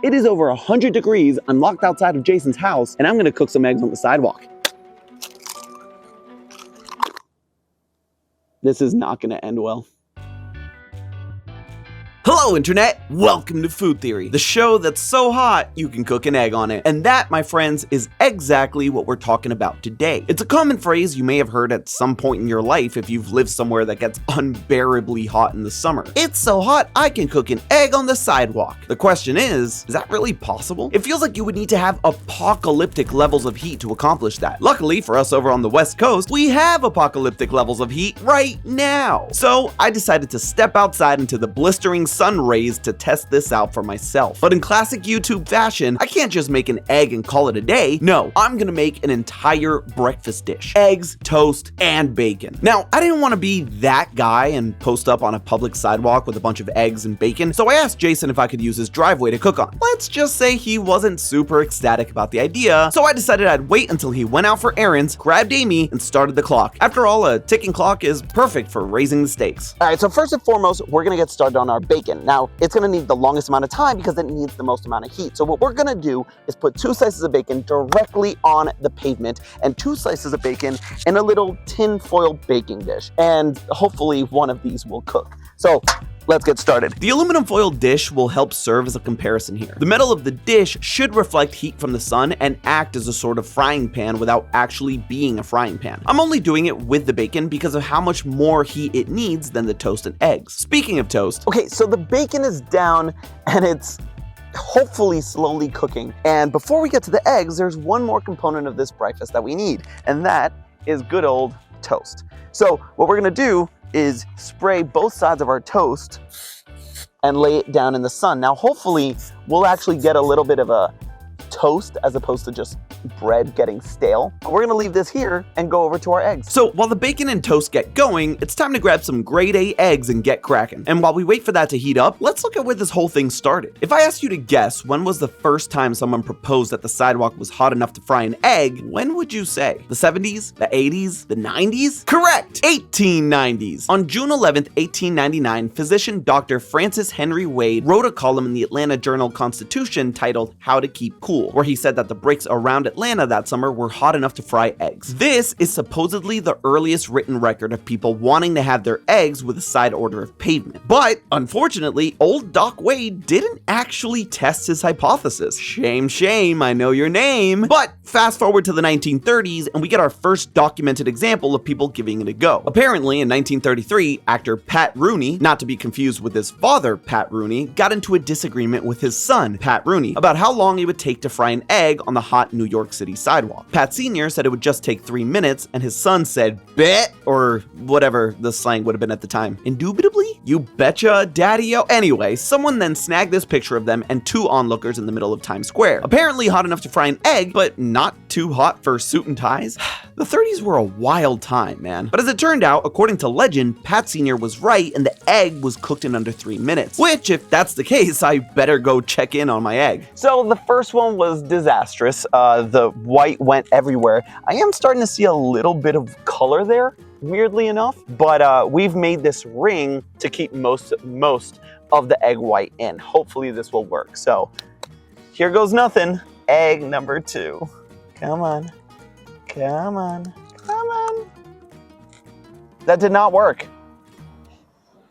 It is over 100 degrees. I'm locked outside of Jason's house, and I'm gonna cook some eggs on the sidewalk. This is not gonna end well. Hello Internet! Welcome to Food Theory, the show that's so hot you can cook an egg on it. And that, my friends, is exactly what we're talking about today. It's a common phrase you may have heard at some point in your life if you've lived somewhere that gets unbearably hot in the summer. It's so hot I can cook an egg on the sidewalk. The question is that really possible? It feels like you would need to have apocalyptic levels of heat to accomplish that. Luckily for us over on the West Coast, we have apocalyptic levels of heat right now. So I decided to step outside into the blistering sun rays to test this out for myself. But in classic YouTube fashion, I can't just make an egg and call it a day. No, I'm gonna make an entire breakfast dish. Eggs, toast, and bacon. Now, I didn't want to be that guy and post up on a public sidewalk with a bunch of eggs and bacon, so I asked Jason if I could use his driveway to cook on. Let's just say he wasn't super ecstatic about the idea, so I decided I'd wait until he went out for errands, grabbed Amy, and started the clock. After all, a ticking clock is perfect for raising the stakes. All right, so first and foremost, we're gonna get started on our bacon. Now, it's gonna need the longest amount of time because it needs the most amount of heat. So what we're gonna do is put 2 slices of bacon directly on the pavement and 2 slices of bacon in a little tin foil baking dish. And hopefully one of these will cook. So let's get started. The aluminum foil dish will help serve as a comparison here. The metal of the dish should reflect heat from the sun and act as a sort of frying pan without actually being a frying pan. I'm only doing it with the bacon because of how much more heat it needs than the toast and eggs. Speaking of toast, okay, so the bacon is down and it's hopefully slowly cooking. And before we get to the eggs, there's one more component of this breakfast that we need, and that is good old toast. So what we're gonna do is spray both sides of our toast and lay it down in the sun. Now, hopefully we'll actually get a little bit of a toast as opposed to just bread getting stale. We're gonna leave this here and go over to our eggs. So while the bacon and toast get going, it's time to grab some grade A eggs and get cracking. And while we wait for that to heat up, let's look at where this whole thing started. If I asked you to guess when was the first time someone proposed that the sidewalk was hot enough to fry an egg, when would you say? The 70s? The 80s? The 90s? Correct! 1890s. On June 11th, 1899, physician Dr. Francis Henry Wade wrote a column in the Atlanta Journal-Constitution titled How to Keep Cool, where he said that the breaks around Atlanta that summer were hot enough to fry eggs. This is supposedly the earliest written record of people wanting to have their eggs with a side order of pavement. But unfortunately, old Doc Wade didn't actually test his hypothesis. Shame, shame, I know your name. But fast forward to the 1930s and we get our first documented example of people giving it a go. Apparently in 1933, actor Pat Rooney, not to be confused with his father Pat Rooney, got into a disagreement with his son Pat Rooney about how long it would take to fry an egg on the hot New York City sidewalk. Pat Sr. said it would just take 3 minutes, and his son said, bet, or whatever the slang would have been at the time. Indubitably? You betcha, daddy-o. Anyway, someone then snagged this picture of them and 2 onlookers in the middle of Times Square. Apparently hot enough to fry an egg, but not too hot for suit and ties. The 30s were a wild time, man. But as it turned out, according to legend, Pat Sr. was right, and the egg was cooked in under 3 minutes. Which, if that's the case, I better go check in on my egg. So the first one was disastrous. The white went everywhere. I am starting to see a little bit of color there, weirdly enough, but we've made this ring to keep most of the egg white in. Hopefully this will work. So here goes nothing. Egg number 2. Come on, come on, come on. That did not work.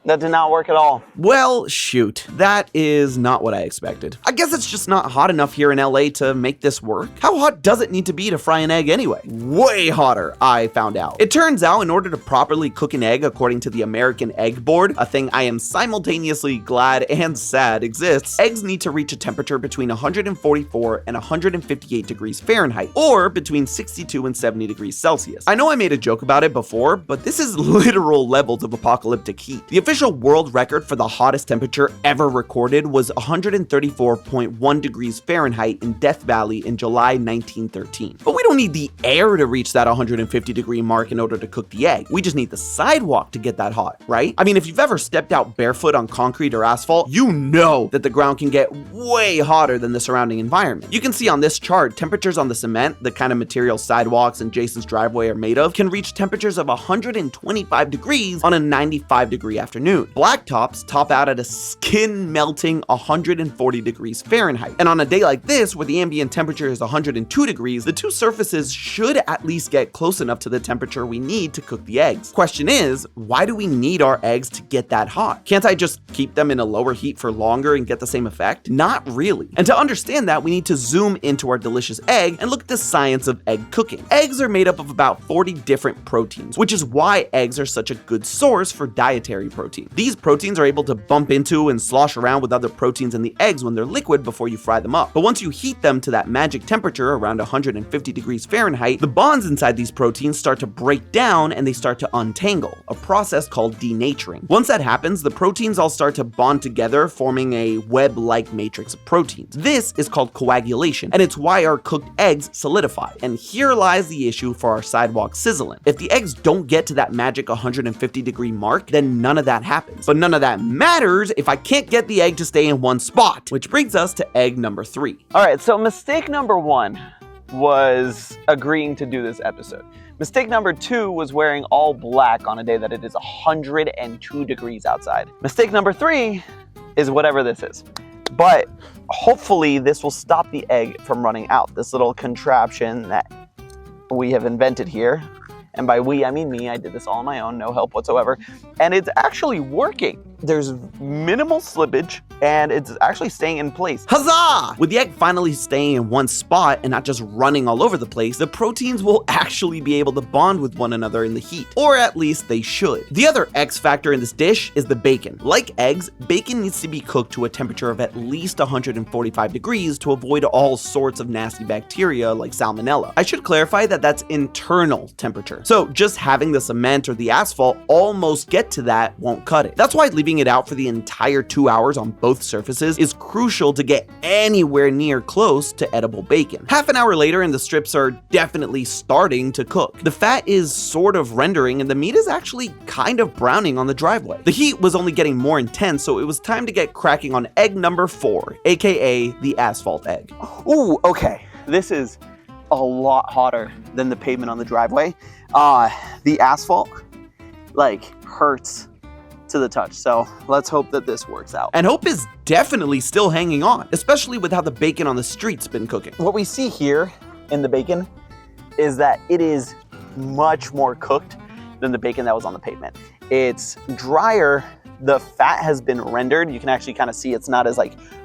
That did not work at all. Well, shoot. That is not what I expected. I guess it's just not hot enough here in LA to make this work. How hot does it need to be to fry an egg anyway? Way hotter, I found out. It turns out in order to properly cook an egg according to the American Egg Board, a thing I am simultaneously glad and sad exists, eggs need to reach a temperature between 144 and 158 degrees Fahrenheit, or between 62 and 70 degrees Celsius. I know I made a joke about it before, but this is literal levels of apocalyptic heat. The official world record for the hottest temperature ever recorded was 134.1 degrees Fahrenheit in Death Valley in July 1913. But we don't need the air to reach that 150 degree mark in order to cook the egg. We just need the sidewalk to get that hot, right? I mean, if you've ever stepped out barefoot on concrete or asphalt, you know that the ground can get way hotter than the surrounding environment. You can see on this chart, temperatures on the cement, the kind of material sidewalks and Jason's driveway are made of, can reach temperatures of 125 degrees on a 95 degree afternoon. afternoon. Black tops top out at a skin melting 140 degrees Fahrenheit. And on a day like this, where the ambient temperature is 102 degrees, the two surfaces should at least get close enough to the temperature we need to cook the eggs. Question is, why do we need our eggs to get that hot? Can't I just keep them in a lower heat for longer and get the same effect? Not really. And to understand that, we need to zoom into our delicious egg and look at the science of egg cooking. Eggs are made up of about 40 different proteins, which is why eggs are such a good source for dietary protein. These proteins are able to bump into and slosh around with other proteins in the eggs when they're liquid before you fry them up. But once you heat them to that magic temperature around 150 degrees Fahrenheit, the bonds inside these proteins start to break down and they start to untangle, a process called denaturing. Once that happens, the proteins all start to bond together, forming a web-like matrix of proteins. This is called coagulation, and it's why our cooked eggs solidify. And here lies the issue for our Sidewalk sizzling. If the eggs don't get to that magic 150 degree mark, then none of that happens. But none of that matters if I can't get the egg to stay in one spot, which brings us to egg number 3. All right, so mistake number 1 was agreeing to do this episode. Mistake number 2 was wearing all black on a day that it is 102 degrees outside. Mistake number 3 is whatever this is. But hopefully this will stop the egg from running out. This little contraption that we have invented here. And by we, I mean me. I did this all on my own, no help whatsoever. And it's actually working. There's minimal slippage, and it's actually staying in place. Huzzah! With the egg finally staying in one spot and not just running all over the place, the proteins will actually be able to bond with one another in the heat. Or at least they should. The other X factor in this dish is the bacon. Like eggs, bacon needs to be cooked to a temperature of at least 145 degrees to avoid all sorts of nasty bacteria like salmonella. I should clarify that that's internal temperature. So just having the cement or the asphalt almost get to that won't cut it. That's why leaving it out for the entire 2 hours on both surfaces is crucial to get anywhere near close to edible bacon. Half an hour later and the strips are definitely starting to cook. The fat is sort of rendering and the meat is actually kind of browning on the driveway. The heat was only getting more intense, so it was time to get cracking on egg number 4, aka the asphalt egg. Ooh, okay. This is a lot hotter than the pavement on the driveway. The asphalt hurts to the touch, so let's hope that this works out. And hope is definitely still hanging on, especially with how the bacon on the street's been cooking. What we see here in the bacon is that it is much more cooked than the bacon that was on the pavement. It's drier, the fat has been rendered. You can actually kind of see it's not as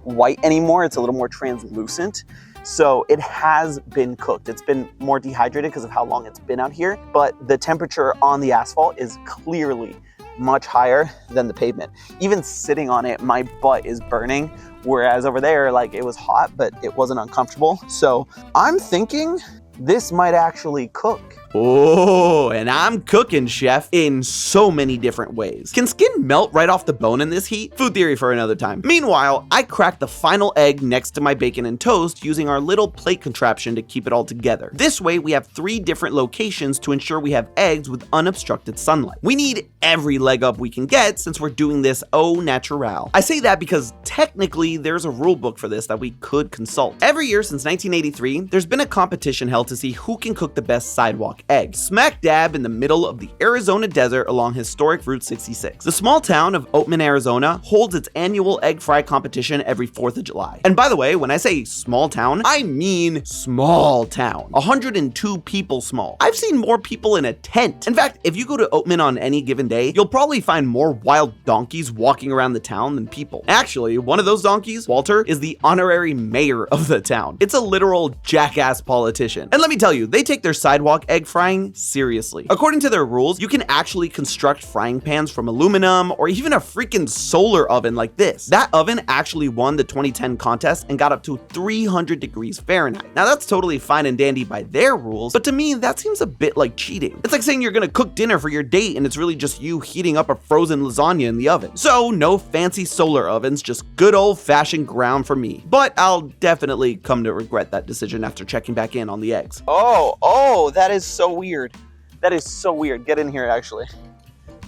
white anymore, it's a little more translucent. So it has been cooked. It's been more dehydrated because of how long it's been out here, but the temperature on the asphalt is clearly much higher than the pavement. Even sitting on it, my butt is burning, whereas over there, it was hot, but it wasn't uncomfortable. So I'm thinking this might actually cook. Oh, and I'm cooking, chef, in so many different ways. Can skin melt right off the bone in this heat? Food theory for another time. Meanwhile, I cracked the final egg next to my bacon and toast using our little plate contraption to keep it all together. This way, we have 3 different locations to ensure we have eggs with unobstructed sunlight. We need every leg up we can get since we're doing this au naturel. I say that because technically there's a rule book for this that we could consult. Every year since 1983, there's been a competition held to see who can cook the best sidewalk egg, smack dab in the middle of the Arizona desert along historic Route 66. The small town of Oatman, Arizona holds its annual egg fry competition every 4th of July. And by the way, when I say small town, I mean small town. 102 people small. I've seen more people in a tent. In fact, if you go to Oatman on any given day, you'll probably find more wild donkeys walking around the town than people. Actually, one of those donkeys, Walter, is the honorary mayor of the town. It's a literal jackass politician. And let me tell you, they take their sidewalk egg frying seriously. According to their rules, you can actually construct frying pans from aluminum or even a freaking solar oven like this. That oven actually won the 2010 contest and got up to 300 degrees Fahrenheit. Now that's totally fine and dandy by their rules, but to me, that seems a bit like cheating. It's like saying you're gonna cook dinner for your date and it's really just you heating up a frozen lasagna in the oven. So no fancy solar ovens, just good old-fashioned ground for me. But I'll definitely come to regret that decision after checking back in on the eggs. Oh, that is so weird. That is so weird. Get in here, actually.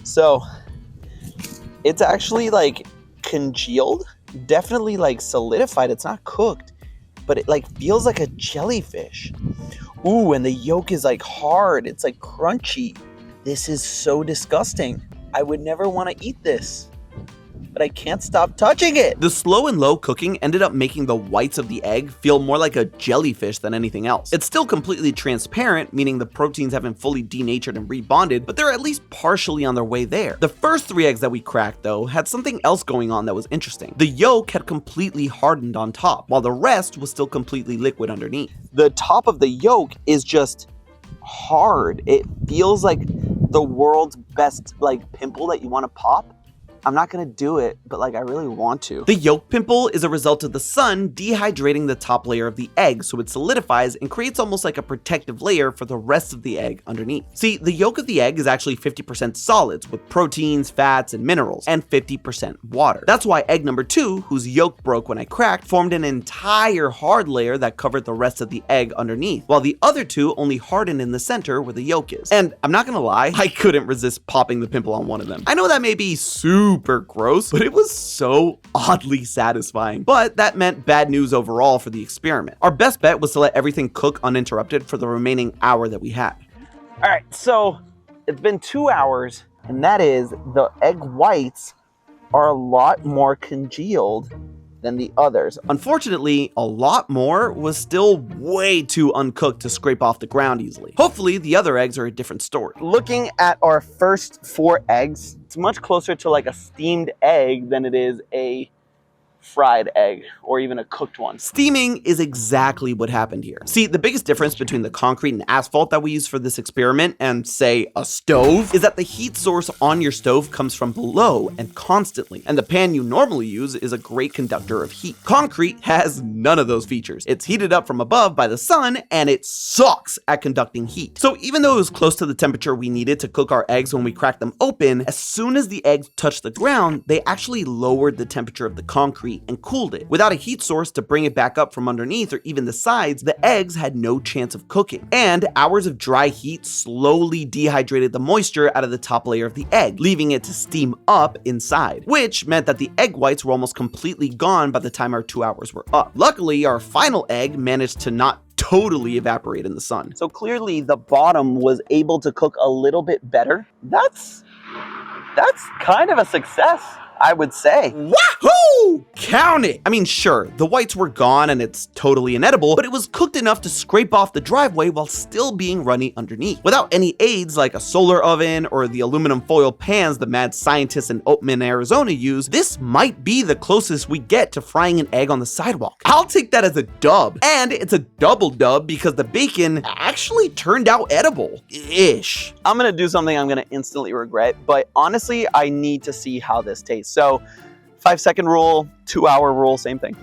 So, it's actually congealed, definitely solidified. It's not cooked, but it feels like a jellyfish. Ooh, and the yolk is hard. It's crunchy. This is so disgusting. I would never want to eat this, but I can't stop touching it. The slow and low cooking ended up making the whites of the egg feel more like a jellyfish than anything else. It's still completely transparent, meaning the proteins haven't fully denatured and rebonded, but they're at least partially on their way there. The first 3 eggs that we cracked, though, had something else going on that was interesting. The yolk had completely hardened on top, while the rest was still completely liquid underneath. The top of the yolk is just hard. It feels like the world's best pimple that you want to pop. I'm not gonna do it, but I really want to. The yolk pimple is a result of the sun dehydrating the top layer of the egg, so it solidifies and creates almost like a protective layer for the rest of the egg underneath. See, the yolk of the egg is actually 50% solids with proteins, fats, and minerals, and 50% water. That's why egg number 2, whose yolk broke when I cracked, formed an entire hard layer that covered the rest of the egg underneath, while the other 2 only hardened in the center where the yolk is. And I'm not gonna lie, I couldn't resist popping the pimple on one of them. I know that may be super gross, but it was so oddly satisfying. But that meant bad news overall for the experiment. Our best bet was to let everything cook uninterrupted for the remaining hour that we had. All right, so it's been 2 hours, and that is the egg whites are a lot more congealed than the others. Unfortunately, a lot more was still way too uncooked to scrape off the ground easily. Hopefully, the other eggs are a different story. Looking at our first 4 eggs, it's much closer to a steamed egg than it is a fried egg or even a cooked one. Steaming is exactly what happened here. See, the biggest difference between the concrete and asphalt that we use for this experiment and, say, a stove is that the heat source on your stove comes from below and constantly, and the pan you normally use is a great conductor of heat. Concrete has none of those features. It's heated up from above by the sun, and it sucks at conducting heat. So even though it was close to the temperature we needed to cook our eggs when we cracked them open, as soon as the eggs touched the ground, they actually lowered the temperature of the concrete and cooled it. Without a heat source to bring it back up from underneath or even the sides, the eggs had no chance of cooking. And hours of dry heat slowly dehydrated the moisture out of the top layer of the egg, leaving it to steam up inside, which meant that the egg whites were almost completely gone by the time our 2 hours were up. Luckily, our final egg managed to not totally evaporate in the sun. So clearly the bottom was able to cook a little bit better. That's kind of a success, I would say. Wahoo! Count it! I mean, sure, the whites were gone and it's totally inedible, but it was cooked enough to scrape off the driveway while still being runny underneath. Without any aids like a solar oven or the aluminum foil pans the mad scientists in Oatman, Arizona use, this might be the closest we get to frying an egg on the sidewalk. I'll take that as a dub. And it's a double dub because the bacon actually turned out edible-ish. I'm gonna do something I'm gonna instantly regret, but honestly, I need to see how this tastes. So 5-second rule, 2-hour rule, same thing.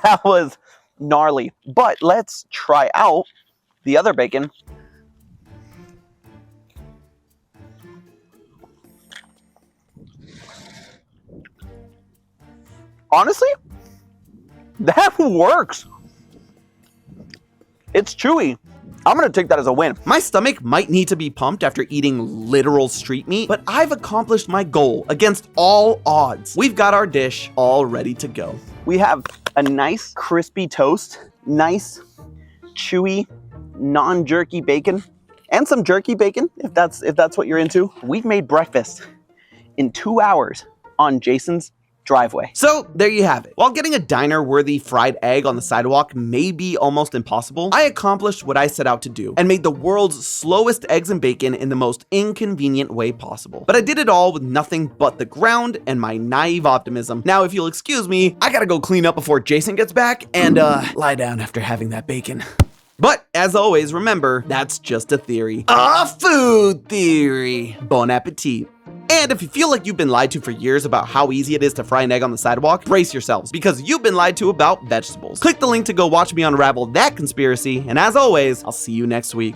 That was gnarly, but let's try out the other bacon. Honestly, that works. It's chewy. I'm gonna take that as a win. My stomach might need to be pumped after eating literal street meat, but I've accomplished my goal against all odds. We've got our dish all ready to go. We have a nice crispy toast, nice chewy, non-jerky bacon, and some jerky bacon, if that's what you're into. We've made breakfast in 2 hours on Jason's driveway. So there you have it. While getting a diner-worthy fried egg on the sidewalk may be almost impossible, I accomplished what I set out to do and made the world's slowest eggs and bacon in the most inconvenient way possible. But I did it all with nothing but the ground and my naive optimism. Now, if you'll excuse me, I gotta go clean up before Jason gets back and lie down after having that bacon. But as always, remember, that's just a theory. A food theory. Bon appetit. And if you feel like you've been lied to for years about how easy it is to fry an egg on the sidewalk, brace yourselves, because you've been lied to about vegetables. Click the link to go watch me unravel that conspiracy, and as always, I'll see you next week.